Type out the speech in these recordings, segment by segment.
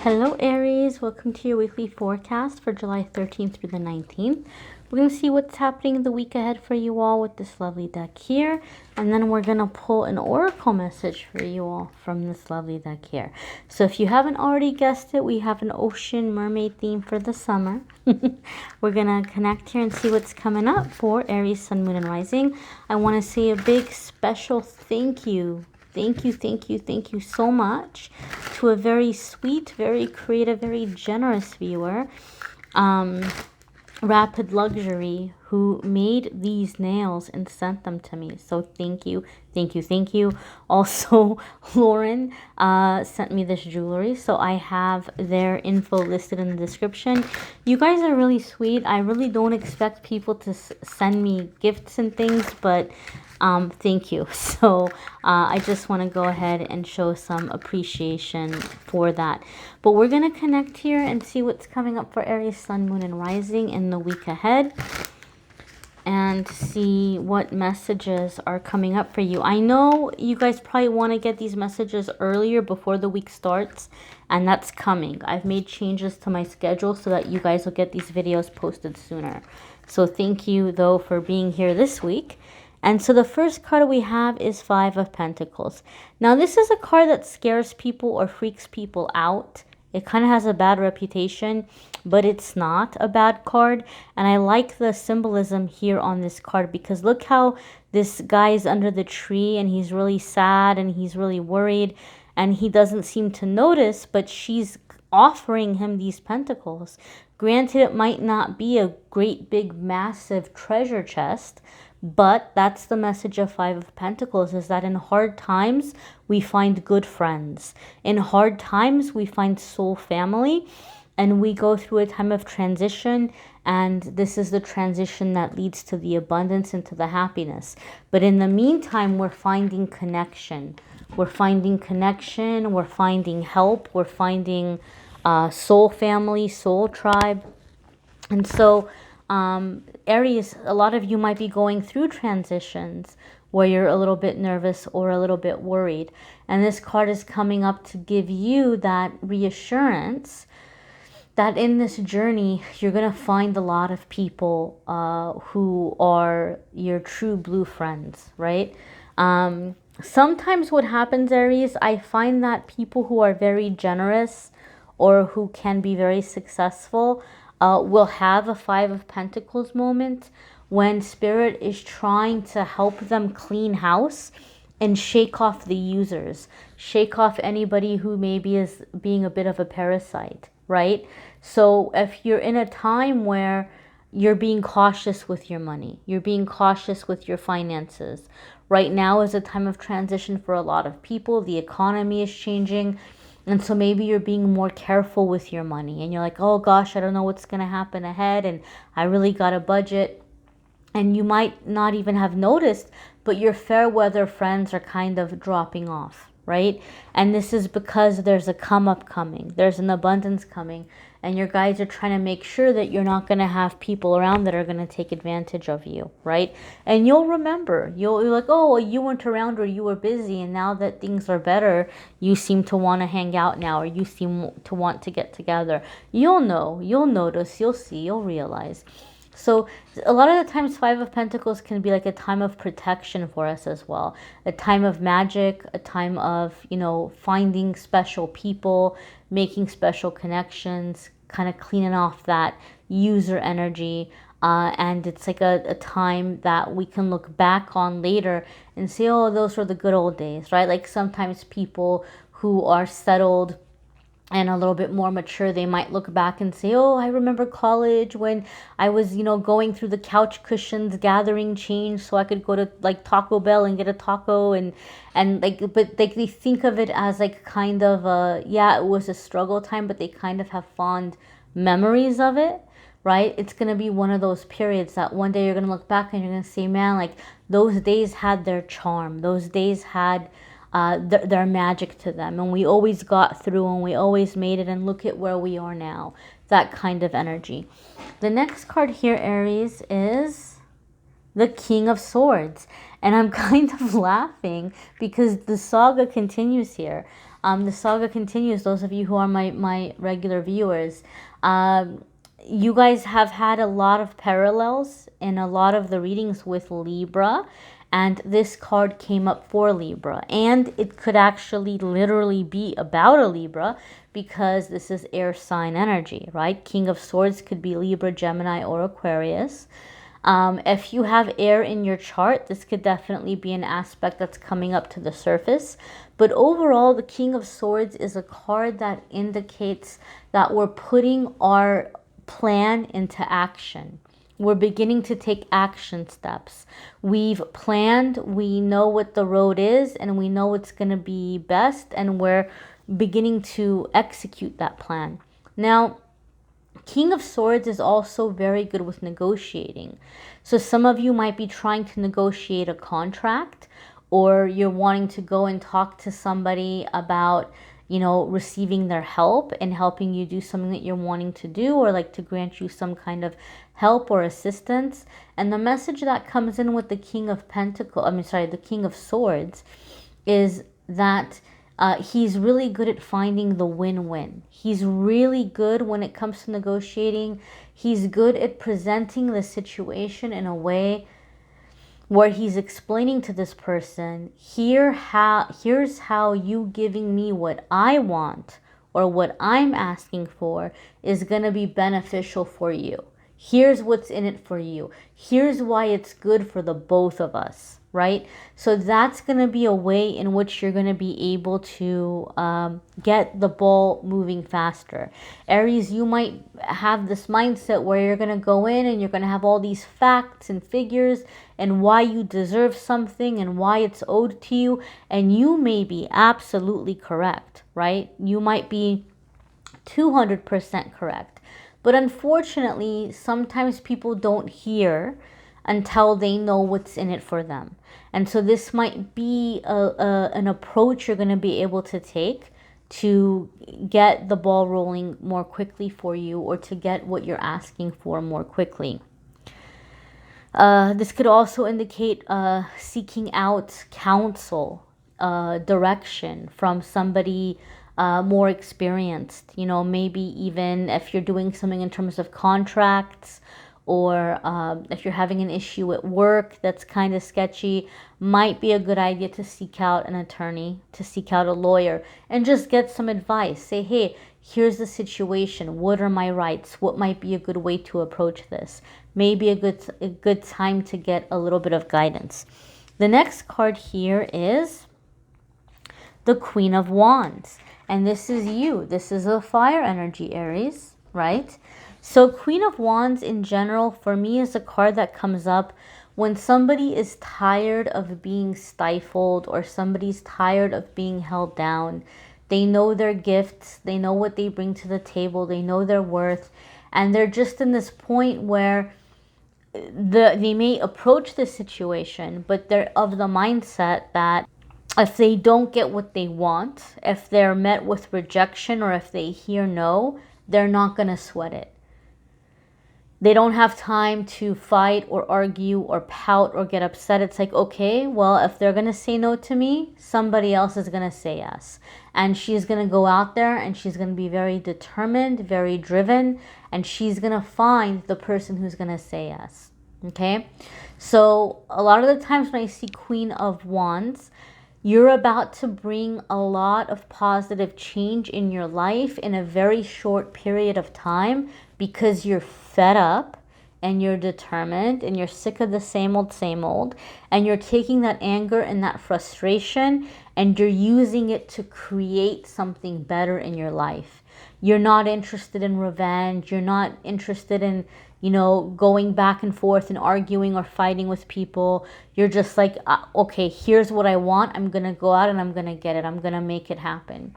Hello Aries, welcome to your weekly forecast for July 13th through the 19th. We're going to see what's happening in the week ahead for you all with this lovely deck here. And then we're going to pull an oracle message for you all from this lovely deck here. So if you haven't already guessed it, we have an ocean mermaid theme for the summer. We're going to connect here and see what's coming up for Aries, Sun, Moon, and Rising. I want to say a big special thank you. Thank you so much to a very sweet, very creative, very generous viewer, Rapid Luxury, who made these nails and sent them to me. So thank you. Also, Lauren sent me this jewelry, so I have their info listed in the description. You guys are really sweet. I really don't expect people to send me gifts and things, but thank you. So I just want to go ahead and show some appreciation for that. But we're going to connect here and see what's coming up for Aries, Sun, Moon, and Rising in the week ahead, and see what messages are coming up for you. I know you guys probably want to get these messages earlier before the week starts, and that's coming. I've made changes to my schedule so that you guys will get these videos posted sooner. So thank you though for being here this week. And so the first card we have is Five of Pentacles. Now this is a card that scares people or freaks people out. It kind of has a bad reputation, but it's not a bad card. And I like the symbolism here on this card, because look how this guy is under the tree and he's really sad and he's really worried and he doesn't seem to notice, but she's offering him these pentacles. Granted, it might not be a great big massive treasure chest, but that's the message of Five of Pentacles, is that in hard times, we find good friends. In hard times, we find soul family, and we go through a time of transition, and this is the transition that leads to the abundance and to the happiness. But in the meantime, we're finding connection. We're finding connection, we're finding help, we're finding soul family, soul tribe. And so Aries, a lot of you might be going through transitions where you're a little bit nervous or a little bit worried. And this card is coming up to give you that reassurance that in this journey, you're going to find a lot of people who are your true blue friends, right? Sometimes what happens, Aries, I find that people who are very generous or who can be very successful will have a Five of Pentacles moment when Spirit is trying to help them clean house and shake off the users, shake off anybody who maybe is being a bit of a parasite, right? So if you're in a time where you're being cautious with your money, you're being cautious with your finances, right now is a time of transition for a lot of people. The economy is changing. And so maybe you're being more careful with your money and you're like, oh gosh, I don't know what's going to happen ahead, and I really got a budget. And you might not even have noticed, but your fair weather friends are kind of dropping off, right? And this is because there's a come up coming, there's an abundance coming, and your guides are trying to make sure that you're not going to have people around that are going to take advantage of you, right? And you'll remember, you're like, oh, well, you weren't around or you were busy, and now that things are better, you seem to want to hang out now, or you seem to want to get together. You'll know, you'll notice, you'll see, you'll realize. So a lot of the times Five of Pentacles can be like a time of protection for us as well. A time of magic, a time of, you know, finding special people, making special connections, kind of cleaning off that user energy. And it's like a time that we can look back on later and say, oh, those were the good old days, right? Like sometimes people who are settled and a little bit more mature, they might look back and say, oh, I remember college when I was, you know, going through the couch cushions, gathering change so I could go to like Taco Bell and get a taco, and like, but like they think of it as like kind of a, yeah, it was a struggle time, but they kind of have fond memories of it, right? It's going to be one of those periods that one day you're going to look back and you're going to say, man, like those days had their charm. Those days had their magic to them, and we always got through and we always made it, and look at where we are now. That kind of energy. The next card here, Aries, is the King of Swords, and I'm kind of laughing because the saga continues here. The saga continues. Those of you who are my regular viewers, you guys have had a lot of parallels in a lot of the readings with Libra, and this card came up for Libra, and it could actually literally be about a Libra because this is air sign energy, right? King of Swords could be Libra, Gemini, or Aquarius. If you have air in your chart, this could definitely be an aspect that's coming up to the surface. But overall, the King of Swords is a card that indicates that we're putting our plan into action. We're beginning to take action steps. We've planned, we know what the road is, and we know what's going to be best, and we're beginning to execute that plan. Now, King of Swords is also very good with negotiating. So some of you might be trying to negotiate a contract, or you're wanting to go and talk to somebody about, you know, receiving their help and helping you do something that you're wanting to do, or like to grant you some kind of help or assistance. And the message that comes in with the King of Pentacles, the King of Swords, is that he's really good at finding the win-win. He's really good when it comes to negotiating. He's good at presenting the situation in a way where he's explaining to this person, here's how you giving me what I want or what I'm asking for is going to be beneficial for you. Here's what's in it for you. Here's why it's good for the both of us, right? So that's going to be a way in which you're going to be able to get the ball moving faster. Aries, you might have this mindset where you're going to go in and you're going to have all these facts and figures and why you deserve something and why it's owed to you. And you may be absolutely correct, right? You might be 200% correct. But unfortunately, sometimes people don't hear until they know what's in it for them. And so this might be an approach you're going to be able to take to get the ball rolling more quickly for you, or to get what you're asking for more quickly. This could also indicate seeking out counsel, direction from somebody more experienced. You know, maybe even if you're doing something in terms of contracts, or if you're having an issue at work that's kind of sketchy, might be a good idea to seek out an attorney, to seek out a lawyer, and just get some advice. Say, hey, here's the situation. What are my rights? What might be a good way to approach this? Maybe a good time to get a little bit of guidance. The next card here is the Queen of Wands. And this is you. This is a fire energy, Aries, right? So Queen of Wands in general, for me, is a card that comes up when somebody is tired of being stifled, or somebody's tired of being held down. They know their gifts. They know what they bring to the table. They know their worth. And they're just in this point where they may approach the situation, but they're of the mindset that if they don't get what they want, if they're met with rejection, or if they hear no, they're not going to sweat it. They don't have time to fight or argue or pout or get upset. It's like, okay, well, if they're going to say no to me, somebody else is going to say yes. And she's going to go out there and she's going to be very determined, very driven, and she's going to find the person who's going to say yes. Okay? So a lot of the times when I see Queen of Wands, you're about to bring a lot of positive change in your life in a very short period of time, because you're fed up and you're determined and you're sick of the same old, and you're taking that anger and that frustration and you're using it to create something better in your life. You're not interested in revenge. You're not interested in, you know, going back and forth and arguing or fighting with people. You're just like, okay, here's what I want. I'm going to go out and I'm going to get it. I'm going to make it happen.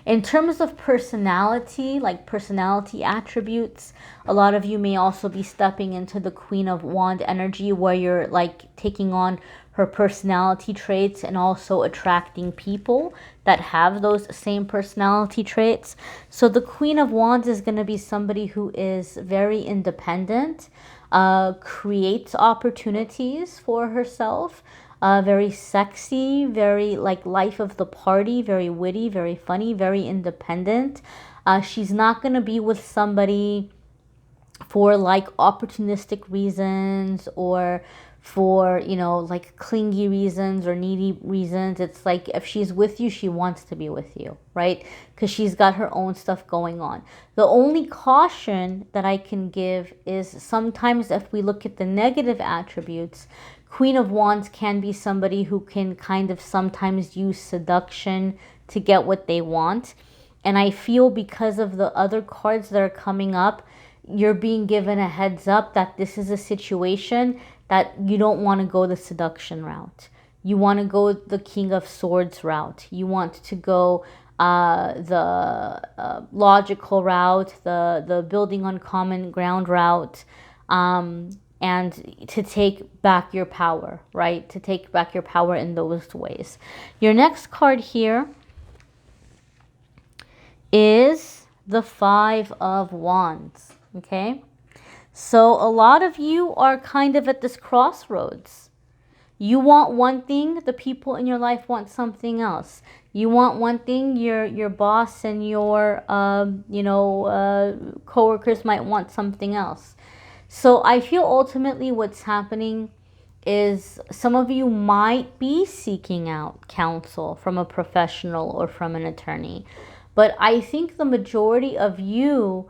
In terms of personality, like personality attributes, a lot of you may also be stepping into the Queen of Wand energy, where you're like taking on her personality traits and also attracting people that have those same personality traits. So the Queen of Wands is going to be somebody who is very independent, creates opportunities for herself, very sexy, very like life of the party, very witty, very funny, very independent. She's not going to be with somebody for like opportunistic reasons or for, you know, like clingy reasons or needy reasons. It's like if she's with you, she wants to be with you, right? Because she's got her own stuff going on. The only caution that I can give is sometimes if we look at the negative attributes, Queen of Wands can be somebody who can kind of sometimes use seduction to get what they want. And I feel because of the other cards that are coming up, you're being given a heads up that this is a situation that you don't want to go the seduction route. You want to go the King of Swords route. You want to go the logical route, the building on common ground route, and to take back your power, right? To take back your power in those ways. Your next card here is the Five of Wands. Okay, so a lot of you are kind of at this crossroads. You want one thing, the people in your life want something else. You want one thing, your boss and your coworkers might want something else. So I feel ultimately what's happening is some of you might be seeking out counsel from a professional or from an attorney. But I think the majority of you,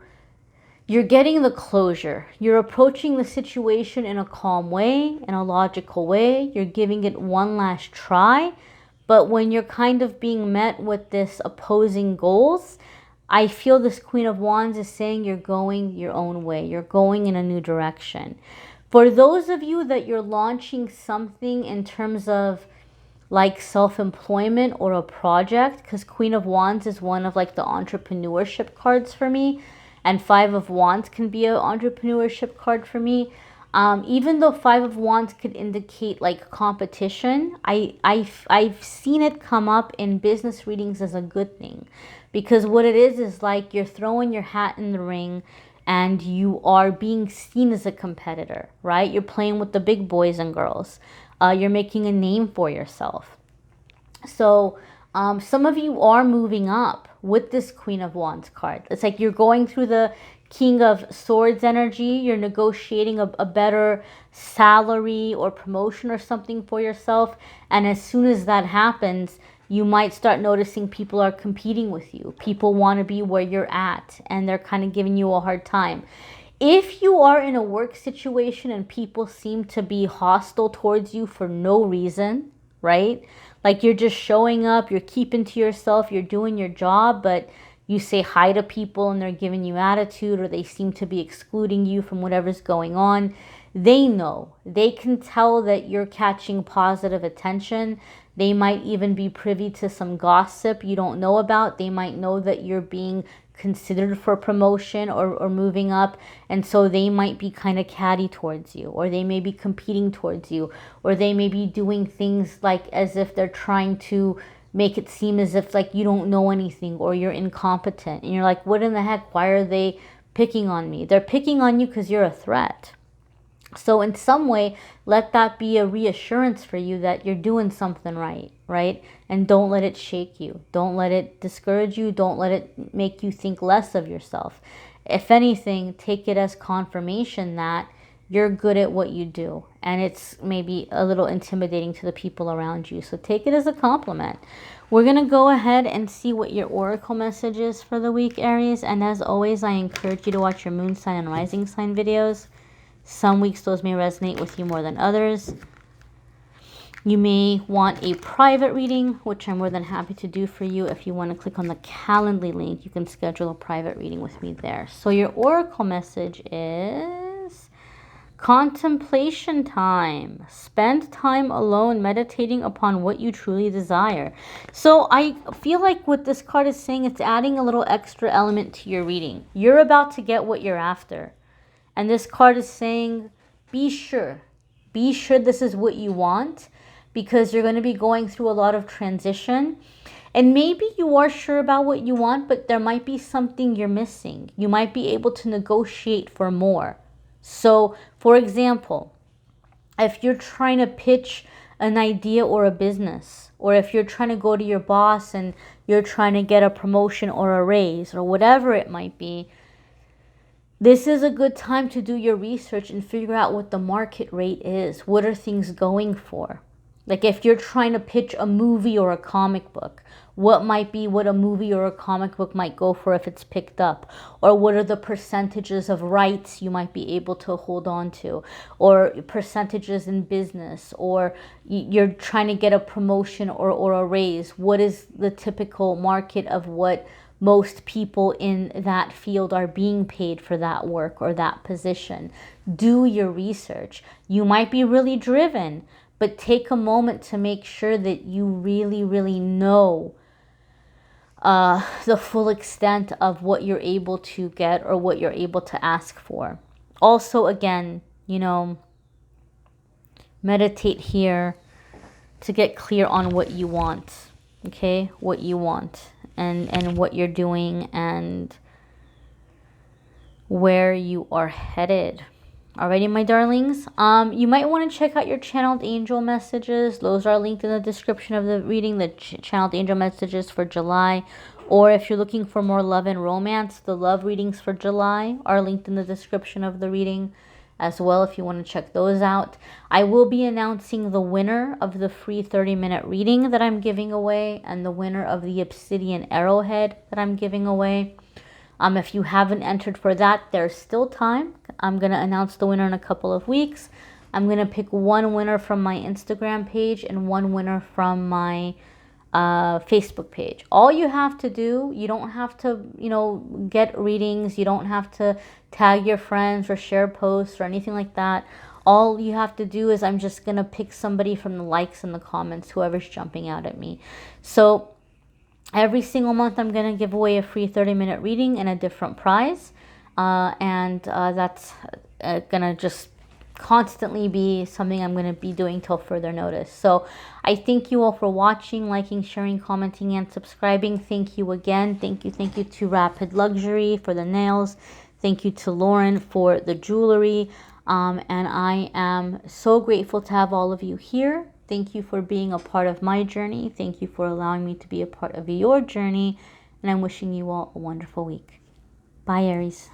you're getting the closure. You're approaching the situation in a calm way, in a logical way. You're giving it one last try. But when you're kind of being met with this opposing goals, I feel this Queen of Wands is saying you're going your own way. You're going in a new direction. For those of you that you're launching something in terms of like self-employment or a project, because Queen of Wands is one of like the entrepreneurship cards for me, and Five of Wands can be an entrepreneurship card for me. Even though Five of Wands could indicate like competition, I've seen it come up in business readings as a good thing, because what it is like you're throwing your hat in the ring and you are being seen as a competitor, right? You're playing with the big boys and girls. You're making a name for yourself. So some of you are moving up with this Queen of Wands card. It's like you're going through the King of Swords energy. You're negotiating a better salary or promotion or something for yourself. And as soon as that happens, you might start noticing people are competing with you. People want to be where you're at, and they're kind of giving you a hard time. If you are in a work situation and people seem to be hostile towards you for no reason, right? Like you're just showing up, you're keeping to yourself, you're doing your job, but you say hi to people and they're giving you attitude, or they seem to be excluding you from whatever's going on. They know. They can tell that you're catching positive attention. They might even be privy to some gossip you don't know about. They might know that you're being considered for promotion or moving up, and so they might be kind of catty towards you, or they may be competing towards you, or they may be doing things like as if they're trying to make it seem as if like you don't know anything or you're incompetent, and you're like, what in the heck, why are they picking on me? They're picking on you because you're a threat. So in some way, let that be a reassurance for you that you're doing something right, right? And don't let it shake you. Don't let it discourage you. Don't let it make you think less of yourself. If anything, take it as confirmation that you're good at what you do. And it's maybe a little intimidating to the people around you. So take it as a compliment. We're going to go ahead and see what your oracle message is for the week, Aries. And as always, I encourage you to watch your moon sign and rising sign videos. Some weeks those may resonate with you more than others. You may want a private reading, which I'm more than happy to do for you. If you want to click on the Calendly link, you can schedule a private reading with me there. So your oracle message is contemplation time. Spend time alone meditating upon what you truly desire. So I feel like what this card is saying, it's adding a little extra element to your reading. You're about to get what you're after. And this card is saying, be sure this is what you want, because you're going to be going through a lot of transition. And maybe you are sure about what you want, but there might be something you're missing. You might be able to negotiate for more. So, for example, if you're trying to pitch an idea or a business, or if you're trying to go to your boss and you're trying to get a promotion or a raise or whatever it might be, this is a good time to do your research and figure out what the market rate is. What are things going for? Like if you're trying to pitch a movie or a comic book, what might be what a movie or a comic book might go for if it's picked up? Or what are the percentages of rights you might be able to hold on to? Or percentages in business? Or you're trying to get a promotion or a raise. What is the typical market of what most people in that field are being paid for that work or that position? Do your research. You might be really driven, but take a moment to make sure that you really, really know the full extent of what you're able to get or what you're able to ask for. Also, again, you know, meditate here to get clear on what you want, okay? What you want and what you're doing and where you are headed. Alrighty, my darlings. You might want to check out your channeled angel messages. Those are linked in the description of the reading, the channeled angel messages for July. Or if you're looking for more love and romance, the love readings for July are linked in the description of the reading as well, if you want to check those out. I will be announcing the winner of the free 30-minute reading that I'm giving away and the winner of the obsidian arrowhead that I'm giving away. If you haven't entered for that, there's still time. I'm going to announce the winner in a couple of weeks. I'm going to pick one winner from my Instagram page and one winner from my Facebook page. All you have to do, you don't have to, you know, get readings. You don't have to tag your friends or share posts or anything like that. All you have to do is I'm just going to pick somebody from the likes and the comments, whoever's jumping out at me. So every single month, I'm going to give away a free 30-minute reading and a different prize. That's going to just constantly be something I'm going to be doing till further notice. So I thank you all for watching, liking, sharing, commenting, and subscribing. Thank you again. Thank you to Rapid Luxury for the nails. Thank you to Lauren for the jewelry. And I am so grateful to have all of you here. Thank you for being a part of my journey. Thank you for allowing me to be a part of your journey. And I'm wishing you all a wonderful week. Bye, Aries.